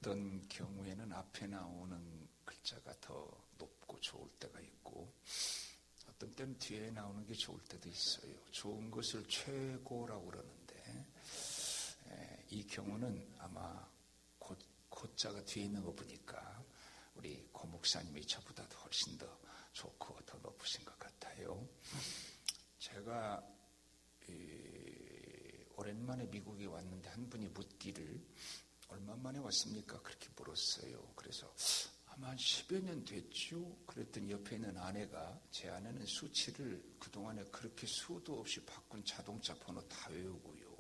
어떤 경우에는 앞에 나오는 글자가 더 높고 좋을 때가 있고 어떤 때는 뒤에 나오는 게 좋을 때도 있어요. 좋은 것을 최고라고 그러는데 이 경우는 아마 고자가 뒤에 있는 거 보니까 우리 고 목사님이 저보다도 훨씬 더 좋고 더 높으신 것 같아요. 제가 오랜만에 미국에 왔는데 한 분이 묻기를 얼마 만에 왔습니까? 그렇게 물었어요. 그래서 아마 한 10여 년 됐죠? 그랬더니 옆에 있는 아내가, 제 아내는 수치를 그동안에 그렇게 수도 없이 바꾼 자동차 번호 다 외우고요.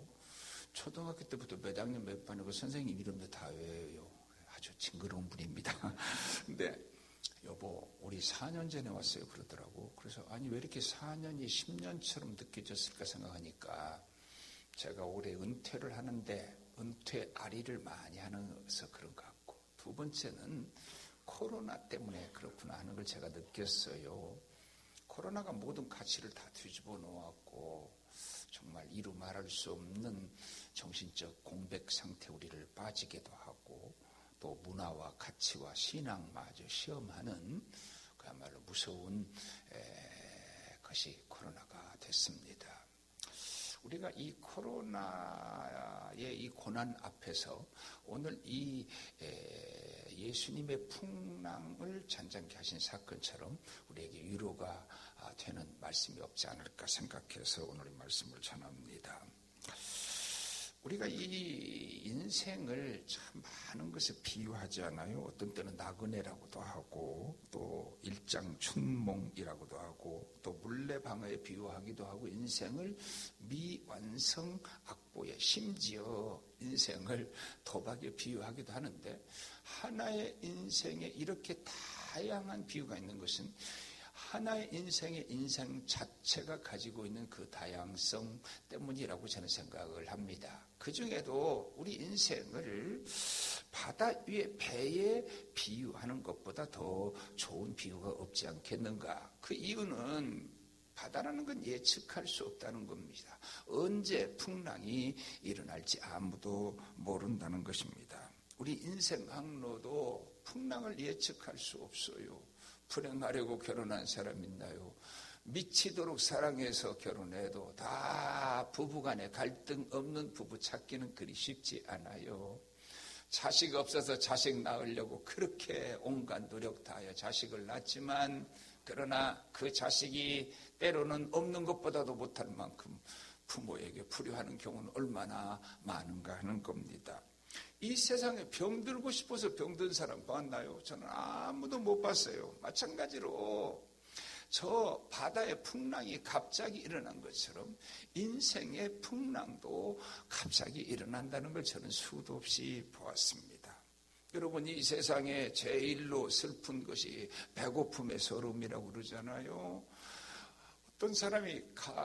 초등학교 때부터 몇 학년 몇 반이고 선생님 이름도 다 외워요. 아주 징그러운 분입니다. 근데 여보, 우리 4년 전에 왔어요 그러더라고. 그래서 아니 왜 이렇게 4년이 10년처럼 느껴졌을까 생각하니까 제가 올해 은퇴를 하는데 은퇴 아리를 많이 하면서 그런 것 같고, 두 번째는 코로나 때문에 그렇구나 하는 걸 제가 느꼈어요. 코로나가 모든 가치를 다 뒤집어 놓았고 정말 이루 말할 수 없는 정신적 공백 상태 우리를 빠지게도 하고 또 문화와 가치와 신앙마저 시험하는 그야말로 무서운 것이 코로나가 됐습니다. 우리가 이 코로나의 이 고난 앞에서 오늘 이 예수님의 풍랑을 잔잔케 하신 사건처럼 우리에게 위로가 되는 말씀이 없지 않을까 생각해서 오늘 이 말씀을 전합니다. 우리가 이 인생을 참 많은 것에 비유하지 않아요? 어떤 때는 나그네라고도 하고 또 일장춘몽이라고도 하고 또 물레방아에 비유하기도 하고 인생을 미완성 악보에, 심지어 인생을 도박에 비유하기도 하는데, 하나의 인생에 이렇게 다양한 비유가 있는 것은 하나의 인생의 인생 자체가 가지고 있는 그 다양성 때문이라고 저는 생각을 합니다. 그 중에도 우리 인생을 바다 위의 배에 비유하는 것보다 더 좋은 비유가 없지 않겠는가. 그 이유는 바다라는 건 예측할 수 없다는 겁니다. 언제 풍랑이 일어날지 아무도 모른다는 것입니다. 우리 인생 항로도 풍랑을 예측할 수 없어요. 불행하려고 결혼한 사람 있나요? 미치도록 사랑해서 결혼해도 다 부부간에 갈등 없는 부부 찾기는 그리 쉽지 않아요. 자식 없어서 자식 낳으려고 그렇게 온갖 노력 다하여 자식을 낳지만, 그러나 그 자식이 때로는 없는 것보다도 못할 만큼 부모에게 불효하는 경우는 얼마나 많은가 하는 겁니다. 이 세상에 병들고 싶어서 병든 사람 봤나요? 저는 아무도 못 봤어요. 마찬가지로 저 바다의 풍랑이 갑자기 일어난 것처럼 인생의 풍랑도 갑자기 일어난다는 걸 저는 수도 없이 보았습니다. 여러분, 이 세상에 제일로 슬픈 것이 배고픔의 서름이라고 그러잖아요. 어떤 사람이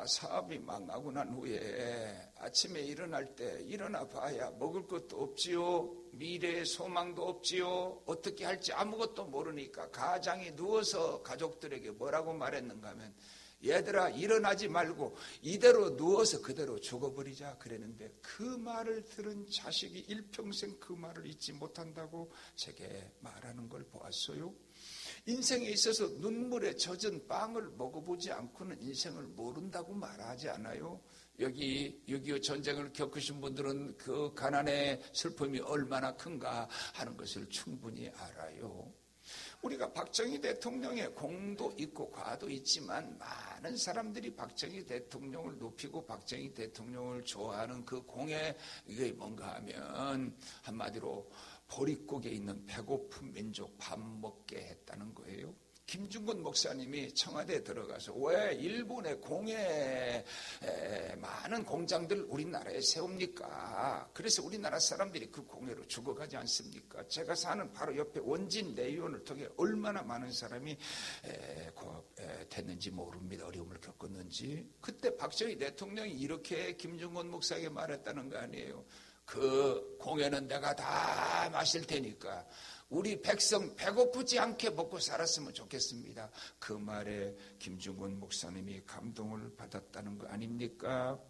사업이 망하고 난 후에 아침에 일어날 때 일어나 봐야 먹을 것도 없지요. 미래의 소망도 없지요. 어떻게 할지 아무것도 모르니까 가장이 누워서 가족들에게 뭐라고 말했는가 하면, 얘들아 일어나지 말고 이대로 누워서 그대로 죽어버리자 그랬는데, 그 말을 들은 자식이 일평생 그 말을 잊지 못한다고 제게 말하는 걸 보았어요. 인생에 있어서 눈물에 젖은 빵을 먹어보지 않고는 인생을 모른다고 말하지 않아요? 여기 6.25 전쟁을 겪으신 분들은 그 가난의 슬픔이 얼마나 큰가 하는 것을 충분히 알아요. 우리가 박정희 대통령의 공도 있고 과도 있지만 많은 사람들이 박정희 대통령을 높이고 박정희 대통령을 좋아하는 그 공에 이게 뭔가 하면 한마디로 보릿고개 있는 배고픈 민족 밥 먹게 했다는 거예요. 김중건 목사님이 청와대에 들어가서 왜 일본의 공에 많은 공장들 우리나라에 세웁니까? 그래서 우리나라 사람들이 그 공해로 죽어가지 않습니까? 제가 사는 바로 옆에 원진 내의원을 통해 얼마나 많은 사람이 됐는지 모릅니다. 어려움을 겪었는지. 그때 박정희 대통령이 이렇게 김중건 목사에게 말했다는 거 아니에요? 그 공해는 내가 다 마실 테니까 우리 백성 배고프지 않게 먹고 살았으면 좋겠습니다. 그 말에 김중건 목사님이 감동을 받았다는 거 아닙니까?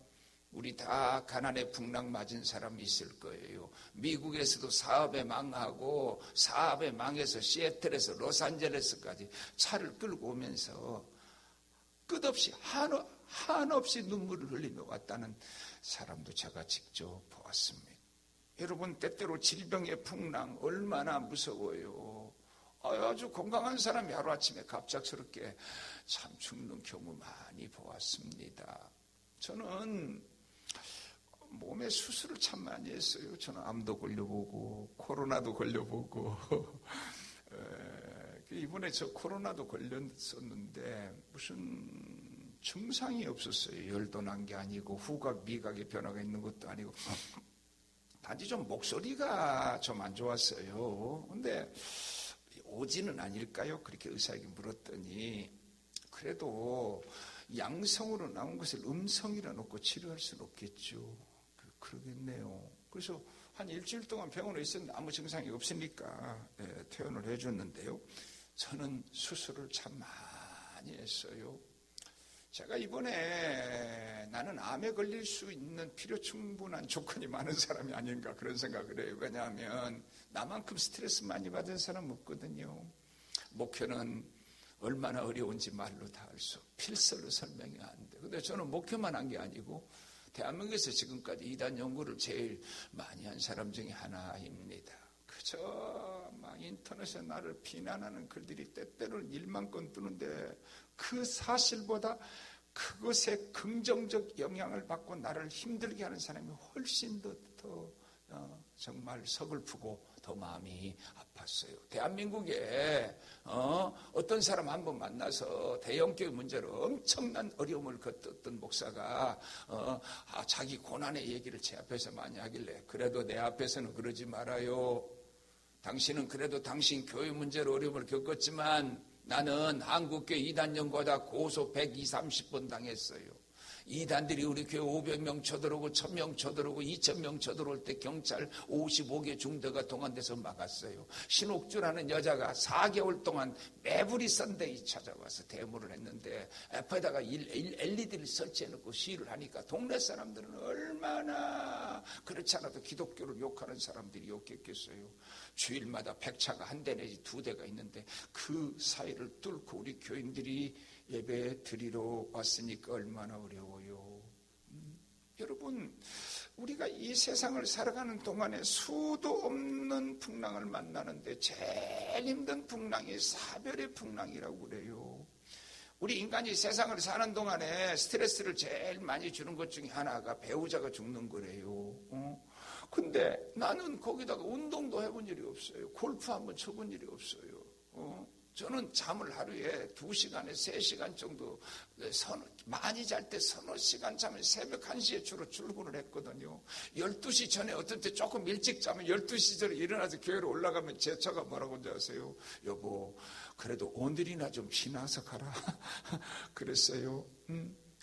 우리 다 가난에 풍랑 맞은 사람이 있을 거예요. 미국에서도 사업에 망하고 사업에 망해서 시애틀에서 로스앤젤레스까지 차를 끌고 오면서 끝없이 한없이 눈물을 흘리며 왔다는 사람도 제가 직접 보았습니다. 여러분, 때때로 질병의 풍랑 얼마나 무서워요. 아주 건강한 사람이 하루아침에 갑작스럽게 참 죽는 경우 많이 보았습니다. 저는 몸에 수술을 참 많이 했어요. 저는 암도 걸려보고 코로나도 걸려보고 이번에 저 코로나도 걸렸었는데 무슨 증상이 없었어요. 열도 난 게 아니고 후각 미각의 변화가 있는 것도 아니고 단지 좀 목소리가 좀 안 좋았어요. 근데 오지는 아닐까요? 그렇게 의사에게 물었더니 그래도 양성으로 나온 것을 음성이라 놓고 치료할 수는 없겠죠. 그러겠네요. 그래서 한 일주일 동안 병원에 있었는데 아무 증상이 없으니까 퇴원을 해줬는데요. 저는 수술을 참 많이 했어요. 제가 이번에 나는 암에 걸릴 수 있는 필요 충분한 조건이 많은 사람이 아닌가 그런 생각을 해요. 왜냐하면 나만큼 스트레스 많이 받은 사람은 없거든요. 목표는 얼마나 어려운지 말로 다 알 수, 필설로 설명이 안 돼. 근데 저는 목표만 한 게 아니고 대한민국에서 지금까지 이단 연구를 제일 많이 한 사람 중에 하나입니다. 그저 막 인터넷에 나를 비난하는 글들이 때때로는 1만 건 뜨는데 그 사실보다 그것에 긍정적 영향을 받고 나를 힘들게 하는 사람이 훨씬 더 정말 서글프고 더 마음이 아팠어요. 대한민국에 어떤 사람 한 번 만나서 대형교회 문제로 엄청난 어려움을 겪었던 목사가 자기 고난의 얘기를 제 앞에서 많이 하길래 그래도 내 앞에서는 그러지 말아요. 당신은 그래도 당신 교회 문제로 어려움을 겪었지만 나는 한국교회 이단연구하다 고소 120-30번 당했어요. 이단들이 우리 교회 500명 쳐들어오고 1000명 쳐들어오고 2000명 쳐들어올 때 경찰 55개 중대가 동원돼서 막았어요. 신옥주라는 여자가 4개월 동안 매부리 선데이 찾아와서 데모를 했는데 앞에다가 LED를 설치해놓고 시위를 하니까 동네 사람들은 얼마나 그렇지 않아도 기독교를 욕하는 사람들이 욕했겠어요. 주일마다 백차가 한 대 내지 2대가 있는데 그 사이를 뚫고 우리 교인들이 예배 드리러 왔으니까 얼마나 어려워요. 여러분, 우리가 이 세상을 살아가는 동안에 수도 없는 풍랑을 만나는데 제일 힘든 풍랑이 사별의 풍랑이라고 그래요. 우리 인간이 세상을 사는 동안에 스트레스를 제일 많이 주는 것 중에 하나가 배우자가 죽는 거래요. 근데 나는 거기다가 운동도 해본 일이 없어요. 골프 한번 쳐본 일이 없어요. 저는 잠을 하루에 2시간에 3시간 정도 많이 잘 때 서너 시간 자면 새벽 1시에 주로 출근을 했거든요. 12시 전에 어떤 때 조금 일찍 자면 12시 전에 일어나서 교회로 올라가면 제 차가 뭐라고 하는지 아세요? 여보 그래도 오늘이나 좀 지나서 가라 그랬어요.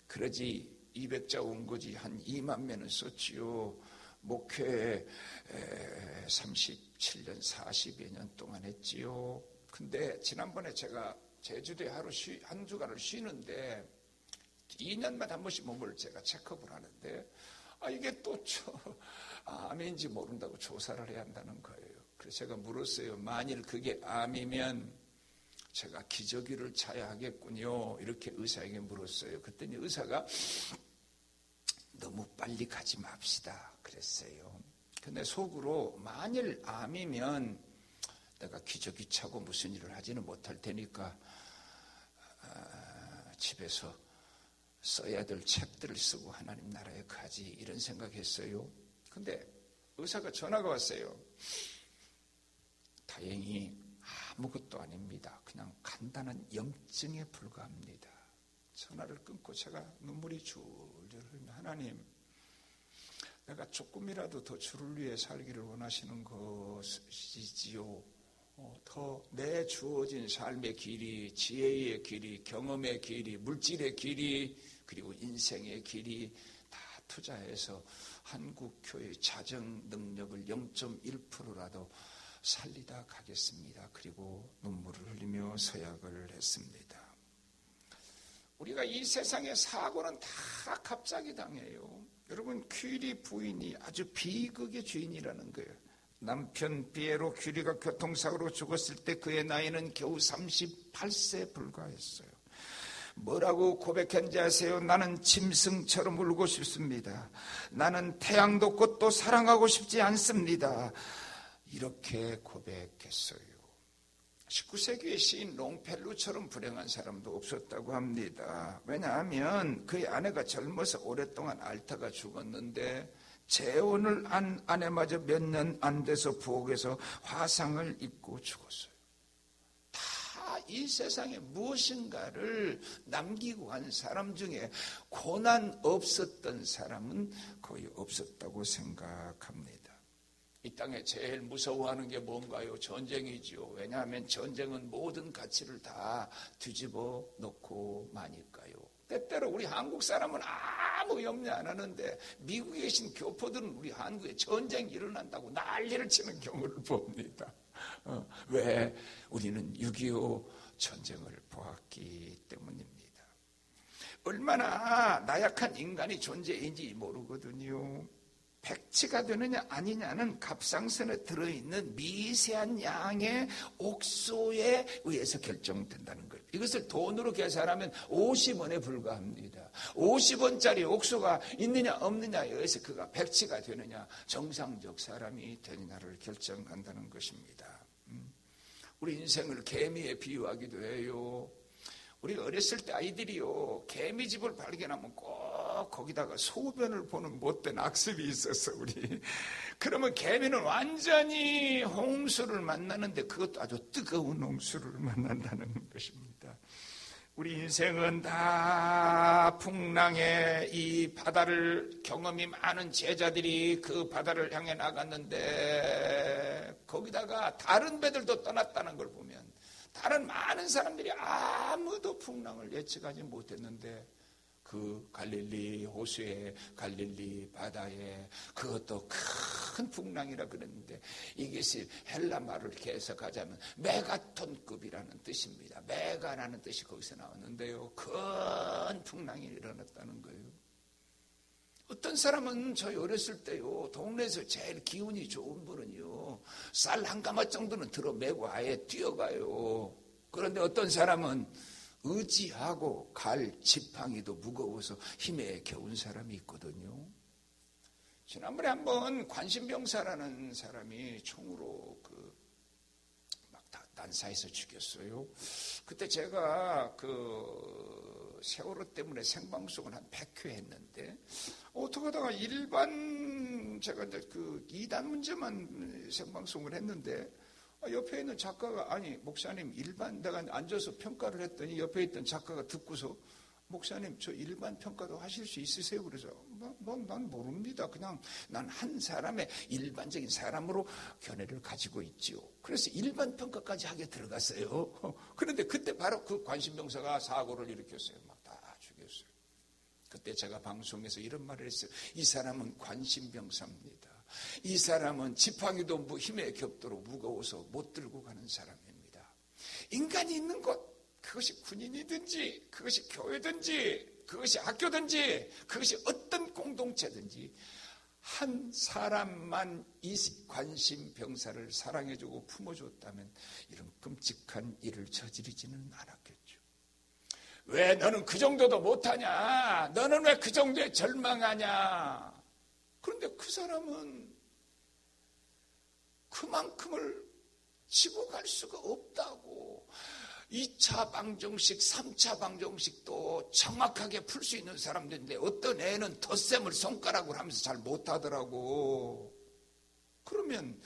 그러지 200자 온 거지 한 2만 명은 썼지요. 목회 37년 40여 년 동안 했지요. 근데 지난번에 제가 제주도에 한 주간을 쉬는데 2년마다 한 번씩 몸을 제가 체크업을 하는데 이게 또 암인지 모른다고 조사를 해야 한다는 거예요. 그래서 제가 물었어요. 만일 그게 암이면 제가 기저귀를 차야 하겠군요. 이렇게 의사에게 물었어요. 그랬더니 의사가 너무 빨리 가지 맙시다 그랬어요. 근데 속으로 만일 암이면 내가 기저귀 차고 무슨 일을 하지는 못할 테니까 집에서 써야 될 책들을 쓰고 하나님 나라에 가지 이런 생각했어요. 근데 의사가 전화가 왔어요. 다행히 아무것도 아닙니다. 그냥 간단한 염증에 불과합니다. 전화를 끊고 제가 눈물이 줄줄 흘리며 하나님 내가 조금이라도 더 주를 위해 살기를 원하시는 것이지요. 더 내 주어진 삶의 길이, 지혜의 길이, 경험의 길이, 물질의 길이, 그리고 인생의 길이 다 투자해서 한국교회의 자정 능력을 0.1%라도 살리다 가겠습니다. 그리고 눈물을 흘리며 서약을 했습니다. 우리가 이 세상의 사고는 다 갑자기 당해요. 여러분, 퀴리 부인이 아주 비극의 주인이라는 거예요. 남편 비에로 퀴리가 교통사고로 죽었을 때 그의 나이는 겨우 38세에 불과했어요. 뭐라고 고백했는지 아세요? 나는 짐승처럼 울고 싶습니다. 나는 태양도 꽃도 사랑하고 싶지 않습니다. 이렇게 고백했어요. 19세기의 시인 롱펠루처럼 불행한 사람도 없었다고 합니다. 왜냐하면 그의 아내가 젊어서 오랫동안 앓다가 죽었는데 재혼을 한 아내마저 몇 년 안 돼서 부엌에서 화상을 입고 죽었어요. 다 이 세상에 무엇인가를 남기고 간 사람 중에 고난 없었던 사람은 거의 없었다고 생각합니다. 이 땅에 제일 무서워하는 게 뭔가요? 전쟁이죠. 왜냐하면 전쟁은 모든 가치를 다 뒤집어 놓고 마니까요. 때때로 우리 한국 사람은 아무 염려 안 하는데 미국에 계신 교포들은 우리 한국에 전쟁이 일어난다고 난리를 치는 경우를 봅니다. 왜? 우리는 6.25 전쟁을 보았기 때문입니다. 얼마나 나약한 인간이 존재인지 모르거든요. 백치가 되느냐 아니냐는 갑상선에 들어있는 미세한 양의 옥수에 의해서 결정된다는 거예요. 이것을 돈으로 계산하면 50원에 불과합니다. 50원짜리 옥수가 있느냐 없느냐에 의해서 그가 백치가 되느냐 정상적 사람이 되느냐를 결정한다는 것입니다. 우리 인생을 개미에 비유하기도 해요. 우리 어렸을 때 아이들이요, 개미집을 발견하면 꼭 거기다가 소변을 보는 못된 악습이 있었어, 우리. 그러면 개미는 완전히 홍수를 만나는데 그것도 아주 뜨거운 홍수를 만난다는 것입니다. 우리 인생은 다 풍랑의 이 바다를 경험이 많은 제자들이 그 바다를 향해 나갔는데 거기다가 다른 배들도 떠났다는 걸 보면 다른 많은 사람들이 아무도 풍랑을 예측하지 못했는데 그 갈릴리 호수에 갈릴리 바다에 그것도 큰 풍랑이라 그랬는데 이것이 헬라 말을 해석하자면 메가톤급이라는 뜻입니다. 메가라는 뜻이 거기서 나왔는데요. 큰 풍랑이 일어났다는 거예요. 어떤 사람은 저희 어렸을 때요, 동네에서 제일 기운이 좋은 분은요, 쌀 한 가마 정도는 들어 메고 아예 뛰어가요. 그런데 어떤 사람은 의지하고 갈 지팡이도 무거워서 힘에 겨운 사람이 있거든요. 지난번에 한번 관심병사라는 사람이 총으로 막 난사해서 죽였어요. 그때 제가 세월호 때문에 생방송을 한 100회 했는데 어떻게 하다가 제가 이제 2단 문제만 생방송을 했는데 옆에 있는 작가가 아니 목사님 내가 앉아서 평가를 했더니 옆에 있던 작가가 듣고서 목사님 저 일반 평가도 하실 수 있으세요? 그래서 난 모릅니다. 그냥 난 한 사람의 일반적인 사람으로 견해를 가지고 있지요. 그래서 일반 평가까지 하게 들어갔어요. 그런데 그때 바로 그 관심병사가 사고를 일으켰어요. 막 다 죽였어요. 그때 제가 방송에서 이런 말을 했어요. 이 사람은 관심병사입니다. 이 사람은 지팡이도 힘에 겹도록 무거워서 못 들고 가는 사람입니다. 인간이 있는 곳, 그것이 군인이든지 그것이 교회든지 그것이 학교든지 그것이 어떤 공동체든지 한 사람만 이 관심병사를 사랑해주고 품어줬다면 이런 끔찍한 일을 저지르지는 않았겠죠. 왜 너는 그 정도도 못하냐? 너는 왜 그 정도에 절망하냐? 그런데 그 사람은 그만큼을 지고 갈 수가 없다고. 2차 방정식, 3차 방정식도 정확하게 풀 수 있는 사람들인데 어떤 애는 덧셈을 손가락으로 하면서 잘 못하더라고. 그러면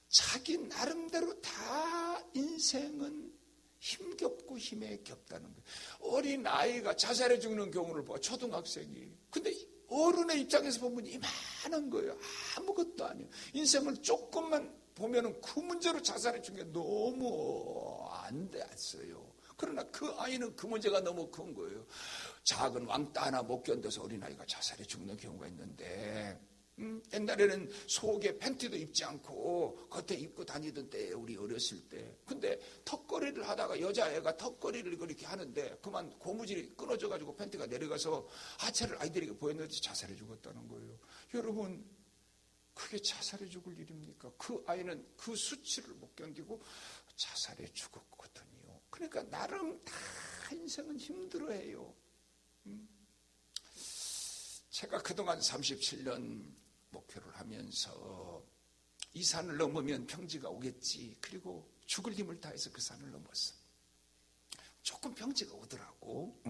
자기 나름대로 다 인생은 힘겹고 힘에 겹다는 거예요. 어린 아이가 자살해 죽는 경우를 봐, 초등학생이. 근데 어른의 입장에서 보면 이만한 거예요. 아무것도 아니에요. 인생을 조금만 보면은 그 문제로 자살해 준 게 너무 안 됐어요. 그러나 그 아이는 그 문제가 너무 큰 거예요. 작은 왕따 하나 못 견뎌서 어린아이가 자살해 죽는 경우가 있는데 옛날에는 속에 팬티도 입지 않고 겉에 입고 다니던 때에 우리 어렸을 때. 근데 턱걸이를 하다가 여자애가 턱걸이를 그렇게 하는데 그만 고무줄이 끊어져가지고 팬티가 내려가서 하체를 아이들에게 보였는데 자살해 죽었다는 거예요. 여러분, 그게 자살해 죽을 일입니까? 그 아이는 그 수치를 못 견디고 자살해 죽었거든요. 그러니까 나름 다 인생은 힘들어해요. 제가 그동안 37년 목표를 하면서 이 산을 넘으면 평지가 오겠지. 그리고 죽을 힘을 다해서 그 산을 넘었어. 조금 평지가 오더라고.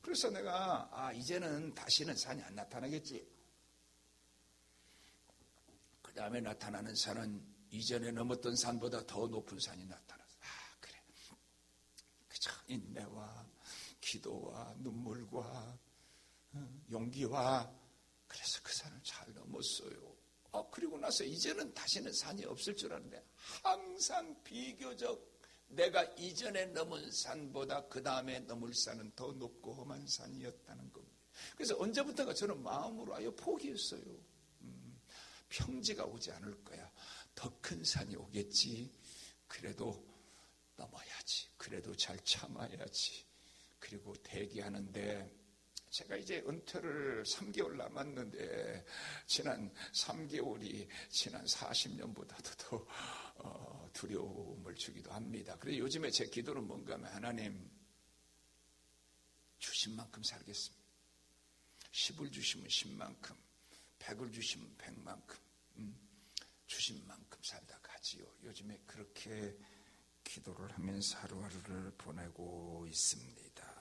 그래서 내가 이제는 다시는 산이 안 나타나겠지. 그 다음에 나타나는 산은 이전에 넘었던 산보다 더 높은 산이 나타났어. 그래. 그저 인내와 기도와 눈물과 용기와 그래서 그 산을 잘 넘었어요. 그리고 나서 이제는 다시는 산이 없을 줄 아는데 항상 비교적 내가 이전에 넘은 산보다 그 다음에 넘을 산은 더 높고 험한 산이었다는 겁니다. 그래서 언제부턴가 저는 마음으로 아예 포기했어요. 평지가 오지 않을 거야. 더 큰 산이 오겠지. 그래도 넘어야지. 그래도 잘 참아야지. 그리고 대기하는데 제가 이제 은퇴를 3개월 남았는데 지난 3개월이 지난 40년보다도 더 두려움을 주기도 합니다. 그래서 요즘에 제 기도는 뭔가 하면 하나님 주신 만큼 살겠습니다. 10을 주시면 10만큼, 100을 주시면 100만큼, 주신 만큼 살다 가지요. 요즘에 그렇게 기도를 하면서 하루하루를 보내고 있습니다.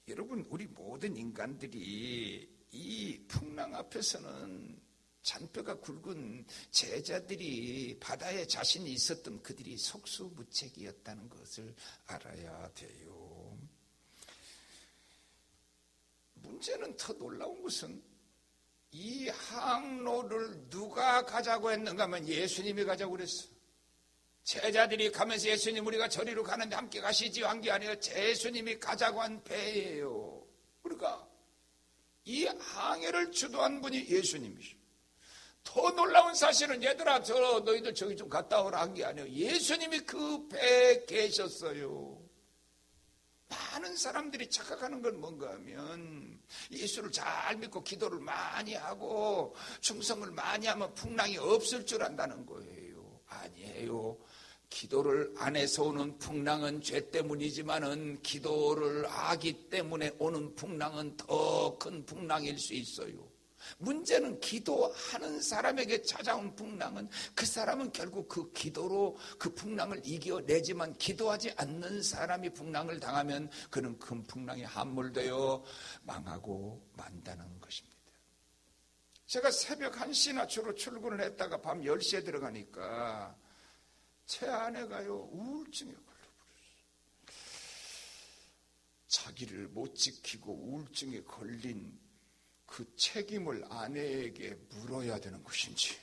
여러분, 우리 모든 인간들이 이 풍랑 앞에서는 잔뼈가 굵은 제자들이 바다에 자신이 있었던 그들이 속수무책이었다는 것을 알아야 돼요. 문제는 더 놀라운 것은 이 항로를 누가 가자고 했는가 하면 예수님이 가자고 그랬어. 제자들이 가면서 예수님 우리가 저리로 가는데 함께 가시지요 한 게 아니라 예수님이 가자고 한 배예요. 그러니까 이 항해를 주도한 분이 예수님이시죠. 더 놀라운 사실은 얘들아 너희들 저기 좀 갔다 오라 한 게 아니에요. 예수님이 그 배에 계셨어요. 많은 사람들이 착각하는 건 뭔가 하면 예수를 잘 믿고 기도를 많이 하고 충성을 많이 하면 풍랑이 없을 줄 안다는 거예요. 아니에요. 기도를 안 해서 오는 풍랑은 죄 때문이지만은 기도를 하기 때문에 오는 풍랑은 더 큰 풍랑일 수 있어요. 문제는 기도하는 사람에게 찾아온 풍랑은 그 사람은 결국 그 기도로 그 풍랑을 이겨내지만 기도하지 않는 사람이 풍랑을 당하면 그는 큰 풍랑에 함몰되어 망하고 만다는 것입니다. 제가 새벽 1시나 주로 출근을 했다가 밤 10시에 들어가니까 제 아내가요 우울증에 걸려버렸어요. 자기를 못 지키고 우울증에 걸린 그 책임을 아내에게 물어야 되는 것인지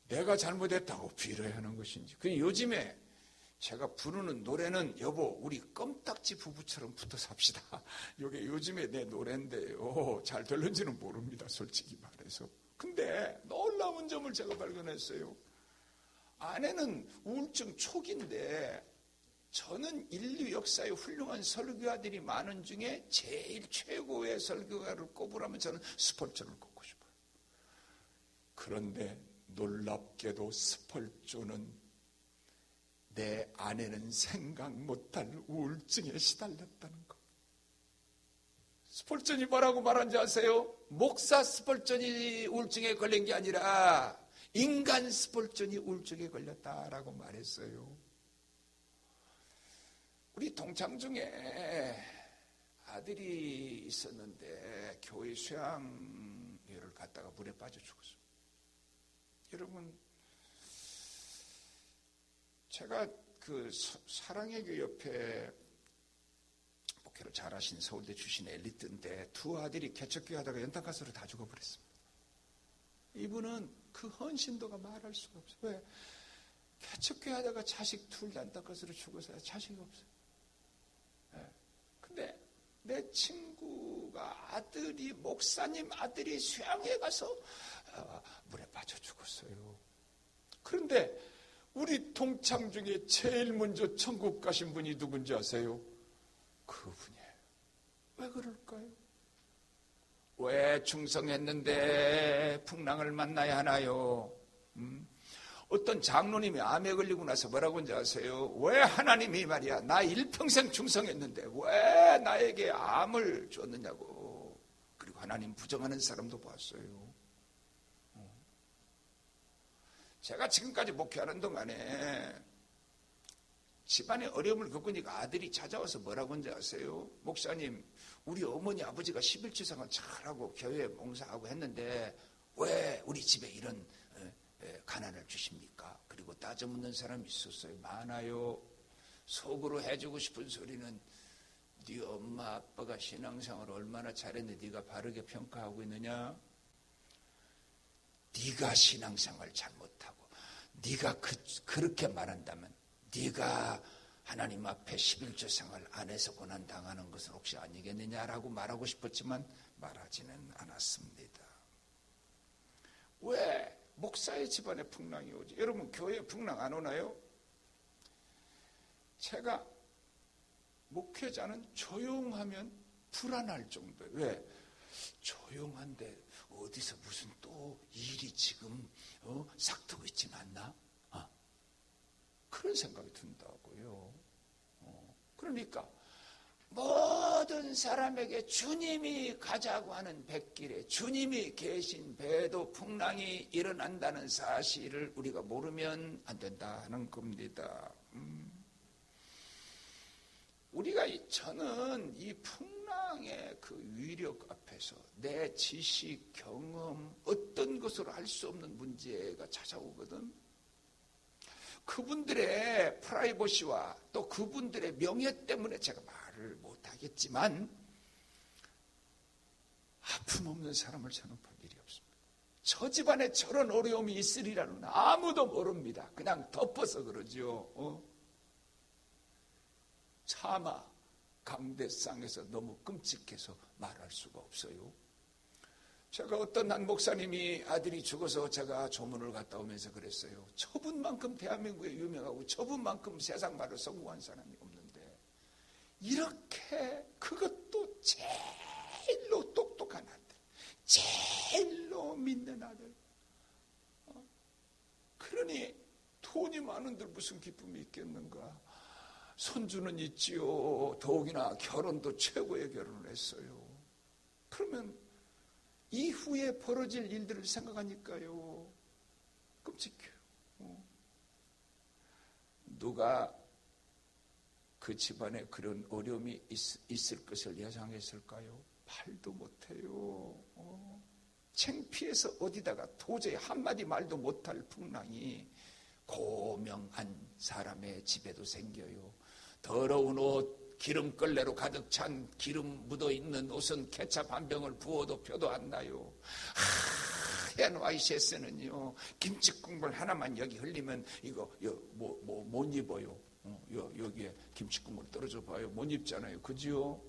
내가 잘못했다고 빌어야 하는 것인지. 그 요즘에 제가 부르는 노래는 여보 우리 껌딱지 부부처럼 붙어 삽시다. 이게 요즘에 내 노래인데요. 잘 들는지는 모릅니다. 솔직히 말해서. 근데 놀라운 점을 제가 발견했어요. 아내는 우울증 초기인데 저는 인류 역사에 훌륭한 설교가들이 많은 중에 제일 최고의 설교가를 꼽으라면 저는 스펄전을 꼽고 싶어요. 그런데 놀랍게도 스펄전은 내 아내는 생각 못할 우울증에 시달렸다는 것. 스펄전이 뭐라고 말한지 아세요? 목사 스펄전이 우울증에 걸린 게 아니라 인간 스펄전이 우울증에 걸렸다라고 말했어요. 우리 동창 중에 아들이 있었는데 교회 수양회를 갔다가 물에 빠져 죽었어요. 여러분, 제가 그 사랑의 교회 옆에 목회를 잘하신 서울대 출신의 엘리트인데 두 아들이 개척교회 하다가 연탄가스로 다 죽어버렸습니다. 이분은 그 헌신도가 말할 수가 없어요. 왜? 개척교회 하다가 자식 둘 연탄가스로 죽어서 자식이 없어요. 근데 내 친구가 친구가 목사님 아들이 수양회 가서 물에 빠져 죽었어요. 그런데 우리 동창 중에 제일 먼저 천국 가신 분이 누군지 아세요? 그분이에요. 왜 그럴까요? 왜 충성했는데 풍랑을 만나야 하나요? 어떤 장로님이 암에 걸리고 나서 뭐라고 하는지 아세요? 왜 하나님이 말이야 나 일평생 충성했는데 왜 나에게 암을 줬느냐고. 그리고 하나님 부정하는 사람도 봤어요. 제가 지금까지 목회하는 동안에 집안에 어려움을 겪으니까 아들이 찾아와서 뭐라고 하는지 아세요? 목사님, 우리 어머니 아버지가 11주상을 잘하고 교회에 봉사하고 했는데 왜 우리 집에 이런 가난을 주십니까? 그리고 따져 묻는 사람이 있었어요. 많아요. 속으로 해주고 싶은 소리는 네 엄마 아빠가 신앙생활을 얼마나 잘했는데 네가 바르게 평가하고 있느냐? 네가 신앙생활 잘못하고 네가 그렇게 말한다면 네가 하나님 앞에 11조 생활 안에서 고난당하는 것은 혹시 아니겠느냐라고 말하고 싶었지만 말하지는 않았습니다. 왜 목사의 집안에 풍랑이 오지? 여러분 교회에 풍랑 안 오나요? 제가 목회자는 조용하면 불안할 정도예요. 왜? 조용한데 어디서 무슨 또 일이 지금 싹트고 있진 않나? 그런 생각이 든다고요. 그러니까 모든 사람에게 주님이 가자고 하는 백길에 주님이 계신 배도 풍랑이 일어난다는 사실을 우리가 모르면 안 된다는 겁니다. 저는 이 풍랑의 그 위력 앞에서 내 지식, 경험, 어떤 것으로 할 수 없는 문제가 찾아오거든. 그분들의 프라이버시와 또 그분들의 명예 때문에 제가 말을 못하겠지만 아픔 없는 사람을 저는 볼 일이 없습니다. 저 집안에 저런 어려움이 있으리라는 아무도 모릅니다. 그냥 덮어서 그러죠. 차마 강대상에서 너무 끔찍해서 말할 수가 없어요. 제가 어떤 한 목사님이 아들이 죽어서 제가 조문을 갔다 오면서 그랬어요. 저분만큼 대한민국에 유명하고 저분만큼 세상 말을 성공한 사람이 없는데 이렇게 그것도 제일로 똑똑한 아들, 제일로 믿는 아들. 그러니 돈이 많은들 무슨 기쁨이 있겠는가. 손주는 있지요. 더욱이나 결혼도 최고의 결혼을 했어요. 그러면 이후에 벌어질 일들을 생각하니까요. 끔찍해요. 누가 그 집안에 그런 어려움이 있을 것을 예상했을까요? 말도 못해요. 창피해서 어디다가 도저히 한마디 말도 못할 풍랑이 고명한 사람의 집에도 생겨요. 더러운 옷, 기름걸레로 가득 찬 기름 묻어있는 옷은 케찹 한 병을 부어도 표도 안 나요. 하얀 와이셔츠는요, 김치 국물 하나만 여기 흘리면 이거 못 입어요. 여기에 김치 국물 떨어져 봐요. 못 입잖아요. 그지요?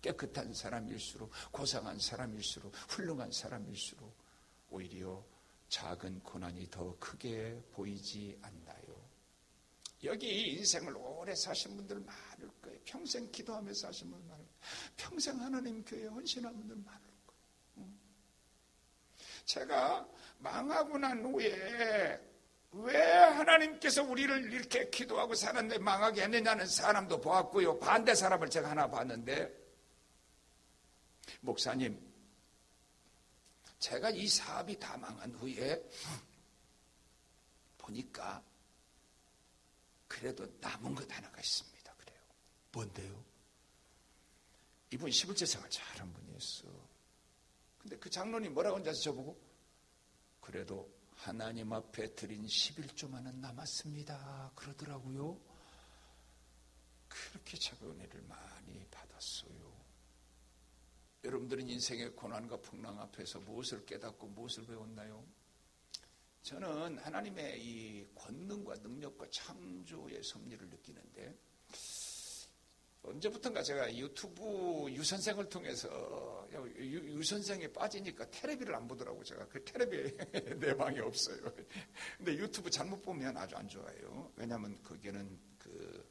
깨끗한 사람일수록, 고상한 사람일수록, 훌륭한 사람일수록 오히려 작은 고난이 더 크게 보이지 않나요? 여기 인생을 오래 사신 분들 많을 거예요. 평생 기도하면서 사신 분들 많을 거예요. 평생 하나님 교회에 헌신한 분들 많을 거예요. 제가 망하고 난 후에 왜 하나님께서 우리를 이렇게 기도하고 살았는데 망하게 했느냐는 사람도 보았고요. 반대 사람을 제가 하나 봤는데, 목사님, 제가 이 사업이 다 망한 후에 보니까 그래도 남은 것 하나가 있습니다. 그래요. 뭔데요? 이분 11제 생활 잘한 분이었어. 근데 그 장로님 뭐라고 하는지 저보고, 그래도 하나님 앞에 드린 11조만은 남았습니다. 그러더라고요. 그렇게 제가 은혜를 많이 받았어요. 여러분들은 인생의 고난과 풍랑 앞에서 무엇을 깨닫고 무엇을 배웠나요? 저는 하나님의 이 권능과 능력과 창조의 섭리를 느끼는데, 언제부턴가 제가 유튜브 유선생을 통해서 유선생에 빠지니까 테레비를 안 보더라고요. 제가 그 테레비 내 방에 없어요. 근데 유튜브 잘못 보면 아주 안 좋아요. 왜냐하면 거기는 그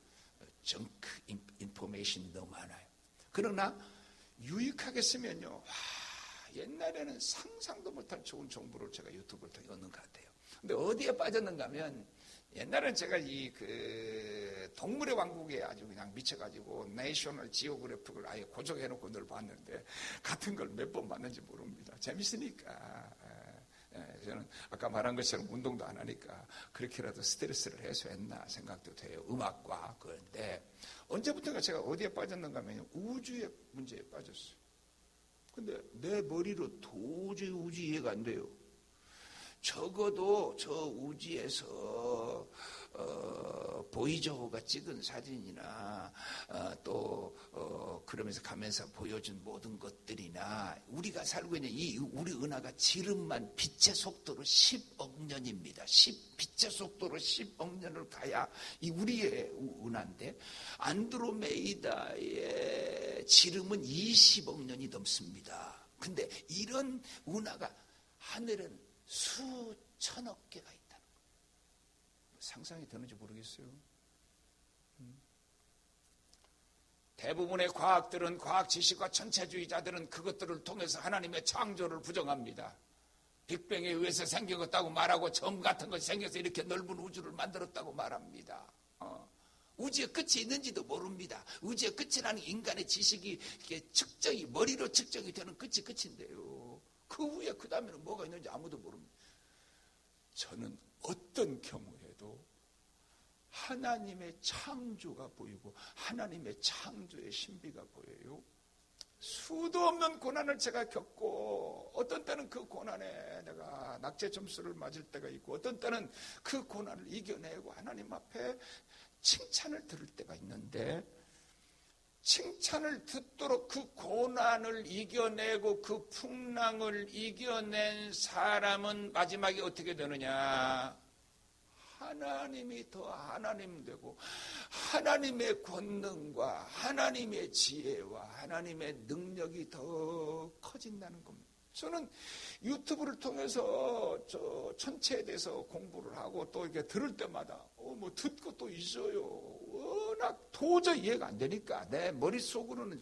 정크 인포메이션이 너무 많아요. 그러나 유익하게 쓰면요, 와, 옛날에는 상상도 못할 좋은 정보를 제가 유튜브를 통해 얻는 것 같아요. 근데 어디에 빠졌는가 하면, 옛날에는 제가 그 동물의 왕국에 아주 그냥 미쳐가지고 내셔널 지오그래픽을 아예 고정해놓고 늘 봤는데, 같은 걸 몇 번 봤는지 모릅니다. 재밌으니까. 저는 아까 말한 것처럼 운동도 안 하니까 그렇게라도 스트레스를 해소했나 생각도 돼요. 음악과. 그런데 언제부턴가 제가 어디에 빠졌는가 하면 우주의 문제에 빠졌어요. 근데 내 머리로 도저히 우주 이해가 안 돼요. 적어도 저 우주에서 보이저호가 찍은 사진이나 그러면서 가면서 보여준 모든 것들이나 우리가 살고 있는 이 우리 은하가 지름만 빛의 속도로 10억 년입니다. 빛의 속도로 10억 년을 가야 이 우리의 은하인데, 안드로메이다의 지름은 20억 년이 넘습니다. 근데 이런 은하가 하늘에는 수천억 개가 있다는 거예요. 상상이 되는지 모르겠어요. 대부분의 과학들은, 과학 지식과 천체주의자들은 그것들을 통해서 하나님의 창조를 부정합니다. 빅뱅에 의해서 생겼다고 말하고 점 같은 것이 생겨서 이렇게 넓은 우주를 만들었다고 말합니다. 우주의 끝이 있는지도 모릅니다. 우주의 끝이라는 인간의 지식이 측정이, 머리로 측정이 되는 끝이 끝인데요. 그 후에 그 다음에는 뭐가 있는지 아무도 모릅니다. 저는 어떤 경우에도 하나님의 창조가 보이고 하나님의 창조의 신비가 보여요. 수도 없는 고난을 제가 겪고, 어떤 때는 그 고난에 내가 낙제 점수를 맞을 때가 있고, 어떤 때는 그 고난을 이겨내고 하나님 앞에 칭찬을 들을 때가 있는데, 칭찬을 듣도록 그 고난을 이겨내고 그 풍랑을 이겨낸 사람은 마지막에 어떻게 되느냐? 하나님이 더 하나님 되고, 하나님의 권능과 하나님의 지혜와 하나님의 능력이 더 커진다는 겁니다. 저는 유튜브를 통해서 저 천체에 대해서 공부를 하고 또 이렇게 들을 때마다 뭐 듣고 또 있어요. 워낙 도저히 이해가 안 되니까 내 머릿속으로는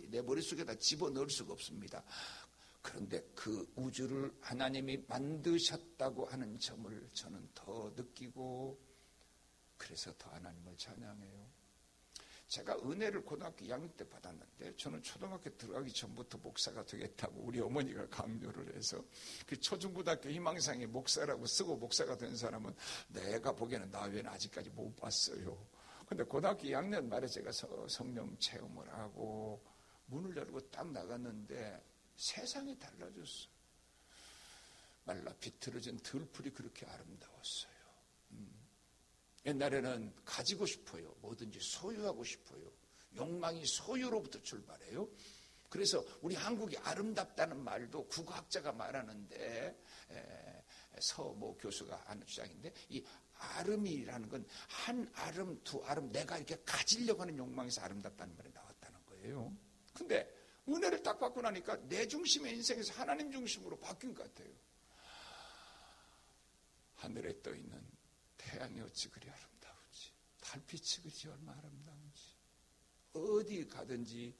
내 머릿속에다 집어넣을 수가 없습니다. 그런데 그 우주를 하나님이 만드셨다고 하는 점을 저는 더 느끼고, 그래서 더 하나님을 찬양해요. 제가 은혜를 고등학교 2학년 때 받았는데, 저는 초등학교 들어가기 전부터 목사가 되겠다고 우리 어머니가 강요를 해서, 그 초중고등학교 희망상에 목사라고 쓰고 목사가 된 사람은 내가 보기에는 나 외에는 아직까지 못 봤어요. 근데 고등학교 2학년 말에 제가 성령 체험을 하고 문을 열고 딱 나갔는데 세상이 달라졌어요. 말라 비틀어진 들풀이 그렇게 아름다웠어요. 옛날에는 가지고 싶어요. 뭐든지 소유하고 싶어요. 욕망이 소유로부터 출발해요. 그래서 우리 한국이 아름답다는 말도 국어학자가 말하는데, 서모 교수가 하는 주장인데, 이 아름이라는 건 한 아름, 두 아름, 내가 이렇게 가지려고 하는 욕망에서 아름답다는 말이 나왔다는 거예요. 근데 은혜를 딱 받고 나니까 내 중심의 인생에서 하나님 중심으로 바뀐 것 같아요. 하늘에 떠 있는 태양이 어찌 그리 아름다운지, 달빛이 그리 얼마 아름다운지, 어디 가든지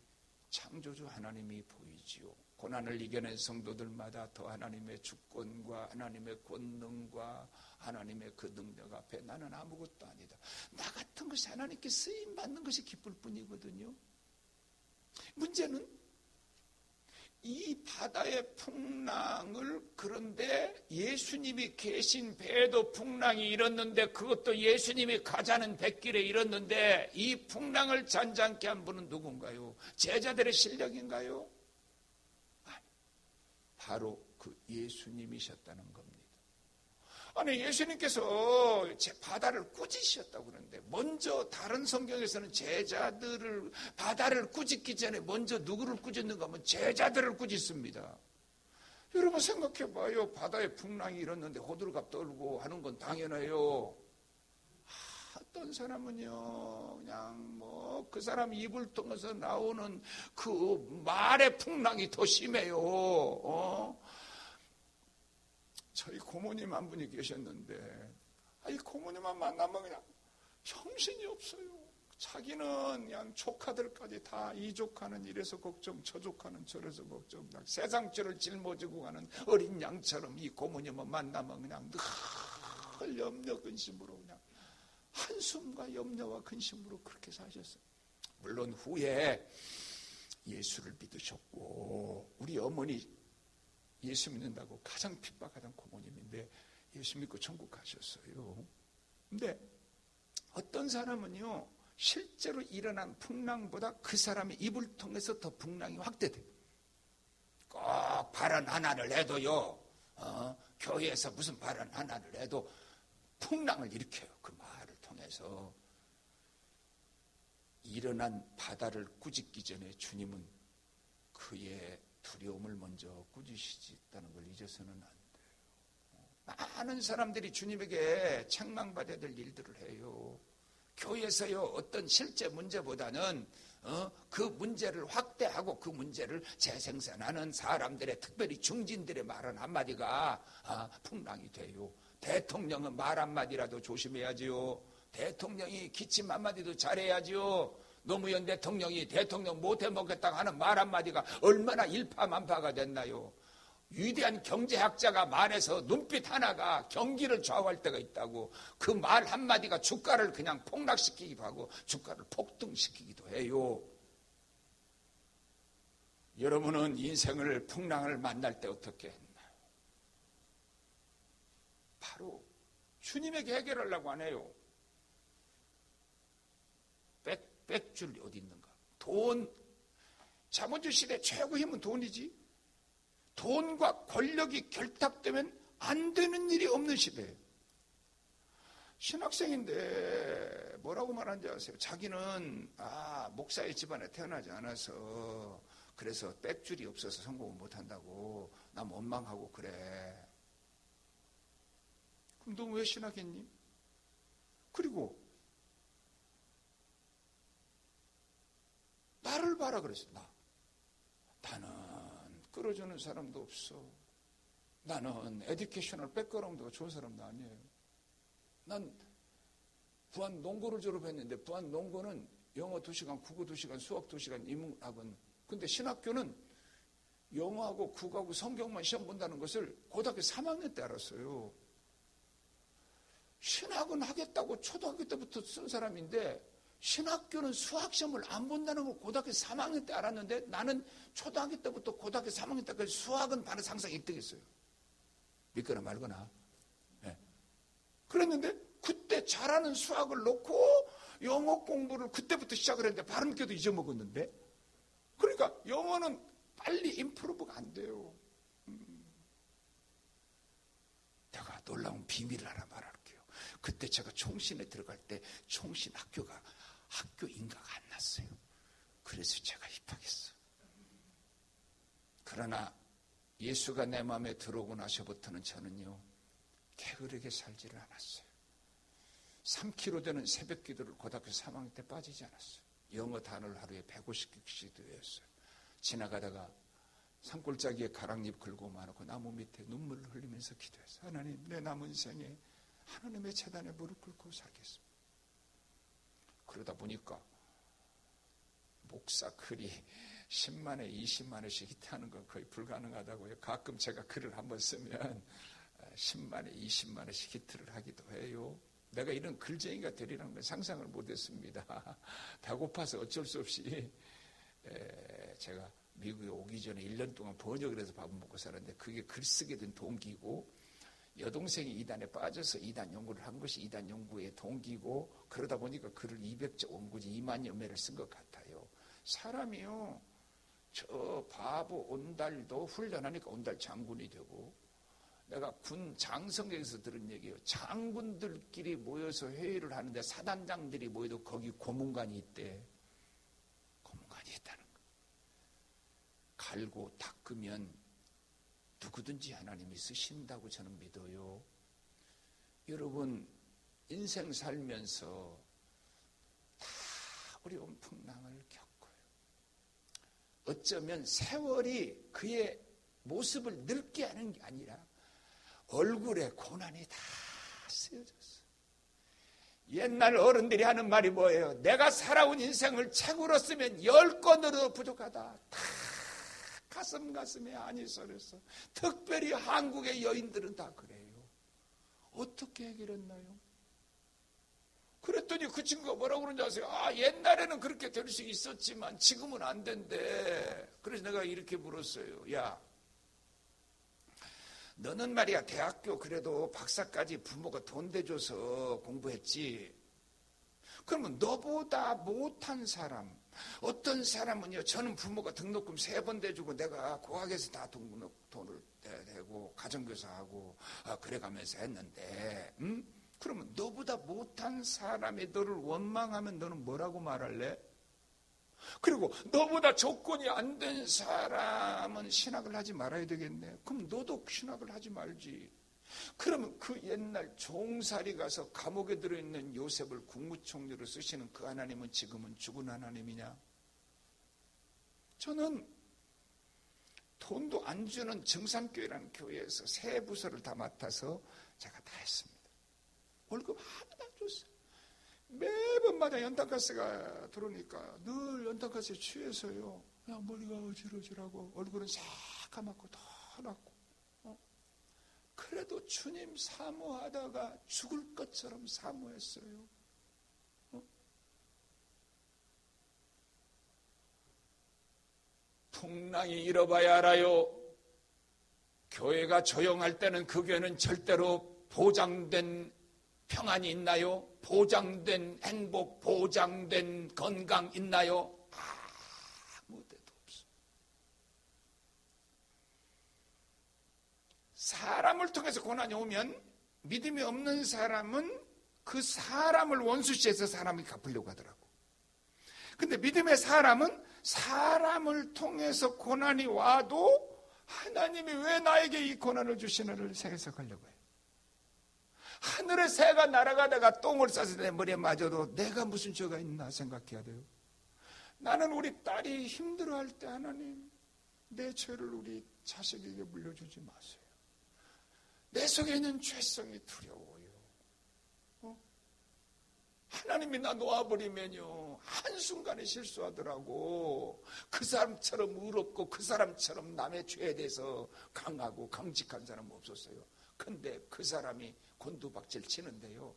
창조주 하나님이 보이지요. 고난을 이겨낸 성도들마다 더 하나님의 주권과 하나님의 권능과 하나님의 그 능력 앞에 나는 아무것도 아니다. 나 같은 것이 하나님께 쓰임 받는 것이 기쁠 뿐이거든요. 문제는 이 바다의 풍랑을, 그런데 예수님이 계신 배에도 풍랑이 일었는데, 그것도 예수님이 가자는 뱃길에 일었는데, 이 풍랑을 잔잔케 한 분은 누군가요? 제자들의 실력인가요? 아니, 바로 그 예수님이셨다는 겁니다. 아니, 예수님께서 바다를 꾸짖으셨다고 그러는데, 먼저 다른 성경에서는 제자들을, 바다를 꾸짖기 전에 먼저 누구를 꾸짖는가 하면 제자들을 꾸짖습니다. 여러분 생각해봐요. 바다에 풍랑이 일었는데 호들갑 떨고 하는 건 당연해요. 어떤 사람은요, 그냥 그 사람 입을 통해서 나오는 그 말의 풍랑이 더 심해요. 저희 고모님 한 분이 계셨는데, 이 고모님만 만나면 그냥 정신이 없어요. 자기는 그냥 조카들까지 다 이 조카는 이래서 걱정, 저 조카는 저래서 걱정, 그냥 세상죄를 짊어지고 가는 어린 양처럼 이 고모님을 만나면 그냥 늘 염려 근심으로 그냥 한숨과 염려와 근심으로 그렇게 사셨어요. 물론 후에 예수를 믿으셨고, 우리 어머니 예수 믿는다고 가장 핍박하던 고모님인데 예수 믿고 천국 가셨어요. 근데 어떤 사람은요, 실제로 일어난 풍랑보다 그 사람의 입을 통해서 더 풍랑이 확대돼요. 꼭 발언 하나를 해도요, 교회에서 무슨 발언 하나를 해도 풍랑을 일으켜요. 그 말을 통해서. 일어난 바다를 꾸짖기 전에 주님은 그의 두려움을 먼저 꾸짖으시다는 걸 잊어서는 안 돼요. 많은 사람들이 주님에게 책망받아야 될 일들을 해요. 교회에서요, 어떤 실제 문제보다는 그 문제를 확대하고 그 문제를 재생산하는 사람들의, 특별히 중진들의 말은 한마디가 풍랑이 돼요. 대통령은 말 한마디라도 조심해야지요. 대통령이 기침 한마디도 잘해야지요. 노무현 대통령이 대통령 못해먹겠다고 하는 말 한마디가 얼마나 일파만파가 됐나요. 위대한 경제학자가 말해서 눈빛 하나가 경기를 좌우할 때가 있다고. 그 말 한마디가 주가를 그냥 폭락시키기도 하고 주가를 폭등시키기도 해요. 여러분은 인생을 풍랑을 만날 때 어떻게 했나요? 바로 주님에게 해결하려고 안 해요. 백줄이 어디 있는가? 돈, 자본주의 시대 최고 힘은 돈이지. 돈과 권력이 결탁되면 안 되는 일이 없는 시대예요. 신학생인데 뭐라고 말하는지 아세요? 자기는 목사의 집안에 태어나지 않아서 그래서 백줄이 없어서 성공을 못한다고 남 원망하고 그래. 그럼 너 왜 신학했니? 그리고 나를 봐라 그랬어. 나는 끌어주는 사람도 없어. 나는 에듀케이셔널 백그라운드가 좋은 사람도 아니에요. 난 부안 농고를 졸업했는데 부안 농고는 영어 2시간, 국어 2시간, 수학 2시간, 인문학은. 근데 신학교는 영어하고 국어하고 성경만 시험 본다는 것을 고등학교 3학년 때 알았어요. 신학은 하겠다고 초등학교 때부터 쓴 사람인데 신학교는 수학시험을 안 본다는 걸 고등학교 3학년 때 알았는데 나는 초등학교 때부터 고등학교 3학년 때까지 수학은 반에서 항상 1등했어요. 믿거나 말거나. 네. 그랬는데 그때 잘하는 수학을 놓고 영어 공부를 그때부터 시작을 했는데 발음교도 잊어먹었는데. 그러니까 영어는 빨리 임프루브가 안 돼요. 내가 놀라운 비밀을 하나 말할게요. 그때 제가 총신에 들어갈 때 총신 학교 인가가 안 났어요. 그래서 제가 입학했어. 그러나 예수가 내 마음에 들어오고 나서부터는 저는요, 게으르게 살지를 않았어요. 3kg 되는 새벽 기도를 고등학교 3학년 때 빠지지 않았어요. 영어 단어를 하루에 150개씩도 외웠어요. 지나가다가 산골짜기에 가랑잎 긁고 마놓고 나무 밑에 눈물을 흘리면서 기도했어요. 하나님, 내 남은 생에 하나님의 재단에 무릎 꿇고 살겠습니다. 그러다 보니까 목사 글이 10만에 20만원씩 히트하는 건 거의 불가능하다고요. 가끔 제가 글을 한번 쓰면 10만에 20만원씩 히트를 하기도 해요. 내가 이런 글쟁이가 되리라는 건 상상을 못했습니다. 배고파서 어쩔 수 없이 제가 미국에 오기 전에 1년 동안 번역을 해서 밥을 먹고 살았는데 그게 글쓰게 된 동기고, 여동생이 이단에 빠져서 이단 연구를 한 것이 이단 연구의 동기고, 그러다 보니까 글을 200자 원고지 2만여 매를 쓴 것 같아요. 사람이요, 저 바보 온달도 훈련하니까 온달 장군이 되고, 내가 군 장성에서 들은 얘기예요. 장군들끼리 모여서 회의를 하는데 사단장들이 모여도 거기 고문관이 있대. 고문관이 있다는 거. 갈고 닦으면 누구든지 하나님이 쓰신다고 저는 믿어요. 여러분, 인생 살면서 어려운 풍랑을 겪어요. 어쩌면 세월이 그의 모습을 늙게 하는 게 아니라 얼굴에 고난이 다 쓰여졌어. 옛날 어른들이 하는 말이 뭐예요? 내가 살아온 인생을 책으로 쓰면 10권으로 부족하다. 다 가슴에 안이 서렸어. 특별히 한국의 여인들은 다 그래요. 어떻게 해결했나요? 그랬더니 그 친구가 뭐라고 그러는지 아세요? 옛날에는 그렇게 될 수 있었지만 지금은 안 된대. 그래서 내가 이렇게 물었어요. 야, 너는 말이야 대학교 그래도 박사까지 부모가 돈 대줘서 공부했지. 그러면 너보다 못한 사람, 어떤 사람은요, 저는 부모가 등록금 3번 대주고 내가 고학에서 다 돈을 대고 가정교사하고 그래가면서 했는데, 그러면 너보다 못한 사람이 너를 원망하면 너는 뭐라고 말할래? 그리고 너보다 조건이 안 된 사람은 신학을 하지 말아야 되겠네. 그럼 너도 신학을 하지 말지. 그러면 그 옛날 종살이 가서 감옥에 들어있는 요셉을 국무총리로 쓰시는 그 하나님은 지금은 죽은 하나님이냐? 저는 돈도 안 주는 정삼교회라는 교회에서 세 부서를 다 맡아서 제가 다 했습니다. 월급 하나도 안 줬어요. 매번마다 연탄가스가 들어오니까 늘 연탄가스에 취해서요. 그냥 머리가 어지러지라고 얼굴은 새까맣고 더럽고. 그래도 주님 사모하다가 죽을 것처럼 사모했어요. 풍랑이 일어봐야 알아요. 교회가 조용할 때는 그 교회는 절대로 보장된 평안이 있나요? 보장된 행복, 보장된 건강 있나요? 아무 데도 없어. 사람을 통해서 고난이 오면 믿음이 없는 사람은 그 사람을 원수시해서 사람이 갚으려고 하더라고. 근데 믿음의 사람은 사람을 통해서 고난이 와도 하나님이 왜 나에게 이 고난을 주시는를 해석하려고 해요. 하늘의 새가 날아가다가 똥을 싸서 내 머리에 맞아도 내가 무슨 죄가 있나 생각해야 돼요. 나는 우리 딸이 힘들어할 때 하나님 내 죄를 우리 자식에게 물려주지 마세요. 내 속에 있는 죄성이 두려워요. 하나님이 나 놓아버리면요 한순간에 실수하더라고. 그 사람처럼 의롭고 그 사람처럼 남의 죄에 대해서 강하고 강직한 사람은 없었어요. 근데 그 사람이 곤두박질 치는데요,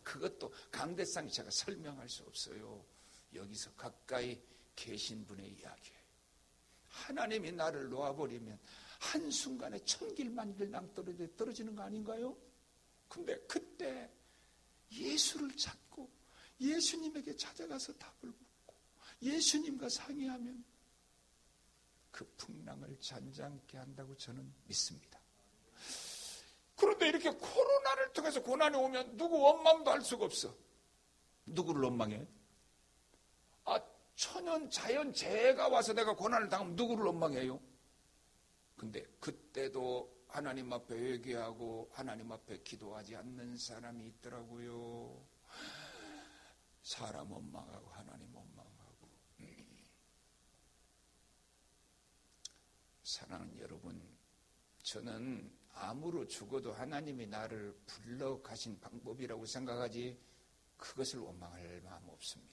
그것도 강대상이 제가 설명할 수 없어요. 여기서 가까이 계신 분의 이야기예요. 하나님이 나를 놓아버리면 한순간에 천길만길 낭떠러지에 떨어지는 거 아닌가요? 근데 그때 예수를 찾고 예수님에게 찾아가서 답을 묻고 예수님과 상의하면 그 풍랑을 잔잔케 한다고 저는 믿습니다. 그런데 이렇게 코로나를 통해서 고난이 오면 누구 원망도 할 수가 없어. 누구를 원망해? 천연 자연재해가 와서 내가 고난을 당하면 누구를 원망해요? 근데 그때도 하나님 앞에 회개하고 하나님 앞에 기도하지 않는 사람이 있더라고요. 사람 원망하고 하나님 원망하고. 사랑하는 여러분, 저는 암으로 죽어도 하나님이 나를 불러 가신 방법이라고 생각하지 그것을 원망할 마음 없습니다.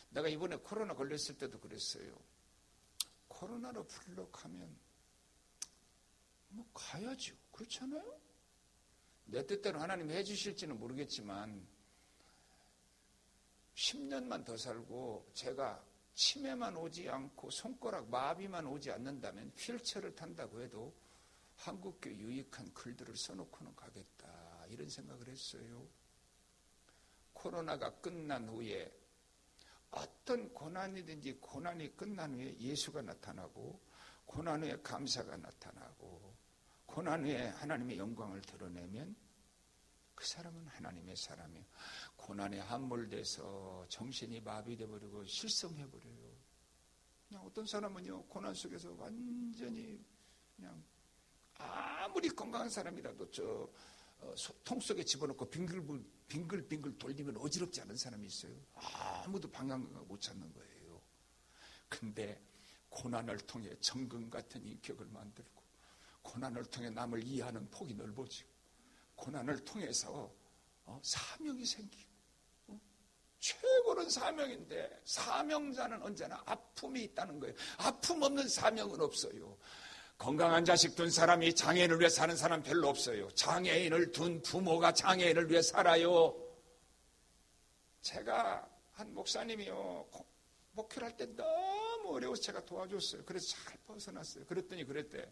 내가 이번에 코로나 걸렸을 때도 그랬어요. 코로나로 불러 가면 뭐 가야죠. 그렇잖아요? 내 뜻대로 하나님이 해주실지는 모르겠지만 10년만 더 살고 제가 치매만 오지 않고 손가락 마비만 오지 않는다면 휠체어를 탄다고 해도 한국교회 유익한 글들을 써놓고는 가겠다 이런 생각을 했어요. 코로나가 끝난 후에 어떤 고난이든지 고난이 끝난 후에 예수가 나타나고 고난 후에 감사가 나타나고 고난 후에 하나님의 영광을 드러내면 그 사람은 하나님의 사람이에요. 고난에 함몰돼서 정신이 마비돼버리고 실성해버려요. 그냥 어떤 사람은요 고난 속에서 완전히 그냥 아무리 건강한 사람이라도 통 속에 집어넣고 빙글빙글 돌리면 어지럽지 않은 사람이 있어요. 아무도 방향을 못 찾는 거예요. 근데 고난을 통해 정금 같은 인격을 만들고, 고난을 통해 남을 이해하는 폭이 넓어지고, 고난을 통해서 사명이 생기고, 최고는 사명인데 사명자는 언제나 아픔이 있다는 거예요. 아픔 없는 사명은 없어요. 건강한 자식 둔 사람이 장애인을 위해 사는 사람 별로 없어요. 장애인을 둔 부모가 장애인을 위해 살아요. 제가 한 목사님이요, 목회를 할 때 너무 어려워서 제가 도와줬어요. 그래서 잘 벗어났어요. 그랬더니 그랬대.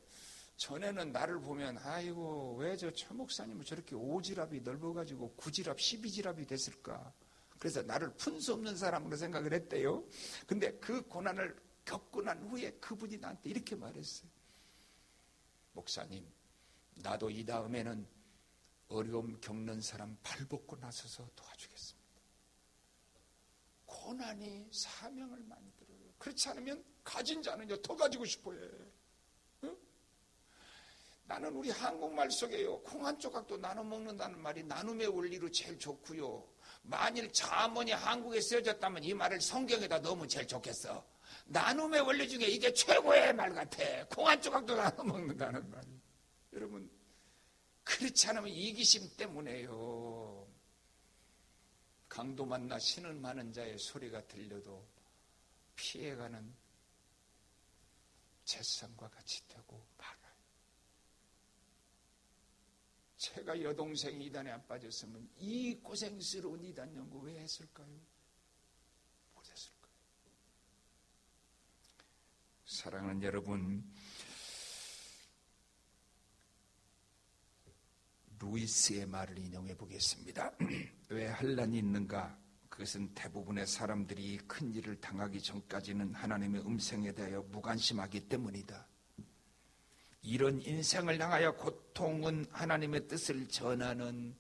전에는 나를 보면 아이고 왜 저 최 목사님은 저렇게 오지랖이 넓어가지고 9지랖 12지랖이 됐을까. 그래서 나를 푼 수 없는 사람으로 생각을 했대요. 근데 그 고난을 겪고 난 후에 그분이 나한테 이렇게 말했어요. 목사님, 나도 이 다음에는 어려움 겪는 사람 발벗고 나서서 도와주겠습니다. 고난이 사명을 만들어요. 그렇지 않으면 가진 자는요 더 가지고 싶어요. 응? 나는 우리 한국말 속에요, 콩 한 조각도 나눠 먹는다는 말이 나눔의 원리로 제일 좋고요. 만일 자문이 한국에 쓰여졌다면 이 말을 성경에다 넣으면 제일 좋겠어. 나눔의 원리 중에 이게 최고의 말 같아. 콩 한 조각도 나눠 먹는다는 말이. 여러분, 그렇지 않으면 이기심 때문에요. 강도 만나 신을 많은 자의 소리가 들려도 피해가는 잿산과 같이 되고 말아요. 제가 여동생이 이단에 안 빠졌으면 이 고생스러운 이단 연구 왜 했을까요? 못했을까요? 사랑하는 여러분, 루이스의 말을 인용해 보겠습니다. 왜 환난이 있는가? 그것은 대부분의 사람들이 큰 일을 당하기 전까지는 하나님의 음성에 대하여 무관심하기 때문이다. 이런 인생을 향하여 고통은 하나님의 뜻을 전하는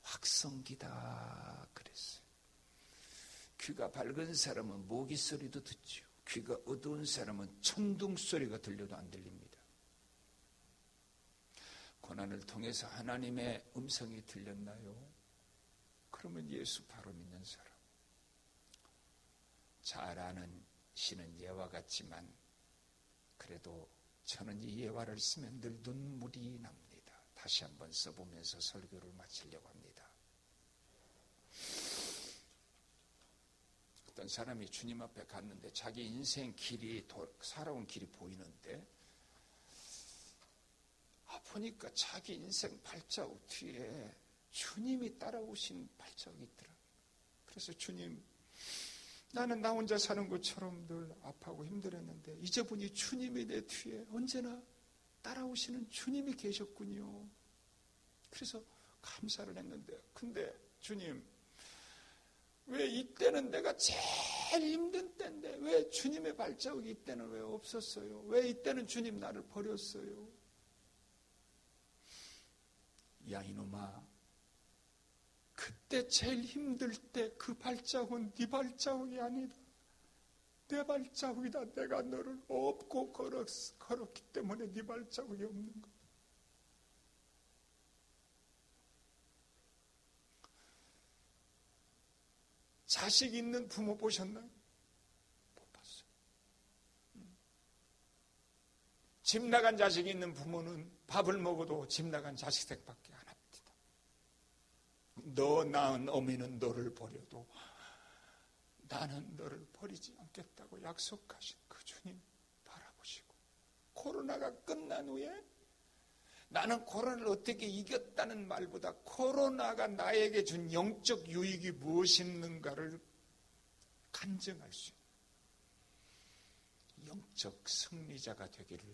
확성기다 그랬어요. 귀가 밝은 사람은 모기 소리도 듣죠. 귀가 어두운 사람은 천둥 소리가 들려도 안 들립니다. 고난을 통해서 하나님의 음성이 들렸나요? 그러면 예수 바로 믿는 사람. 잘 아는 시는 예와 같지만 그래도 저는 이 예화를 쓰면 늘 눈물이 납니다. 다시 한번 써보면서 설교를 마치려고 합니다. 어떤 사람이 주님 앞에 갔는데 자기 인생 길이, 살아온 길이 보이는데 보니까 자기 인생 발자국 뒤에 주님이 따라오신 발자국이 있더라고요. 그래서 주님, 나는 나 혼자 사는 것처럼 늘 아파하고 힘들었는데 이제 보니 주님이 내 뒤에 언제나 따라오시는 주님이 계셨군요. 그래서 감사를 했는데, 근데 주님, 왜 이때는 내가 제일 힘든 때인데 왜 주님의 발자국이 이때는 왜 없었어요? 왜 이때는 주님 나를 버렸어요? 야 이놈아, 그때 제일 힘들 때 그 발자국은 네 발자국이 아니다. 내 발자국이다. 내가 너를 업고 걸었기 때문에 네 발자국이 없는 거야. 자식 있는 부모 보셨나요? 못 봤어요. 집 나간 자식이 있는 부모는 밥을 먹어도 집 나간 자식 생각밖에 안 합니다. 너 낳은 어미는 너를 버려도 나는 너를 버리지 않겠다고 약속하신 그 주님 바라보시고, 코로나가 끝난 후에 나는 코로나를 어떻게 이겼다는 말보다 코로나가 나에게 준 영적 유익이 무엇인가를 간증할 수 있는 영적 승리자가 되기를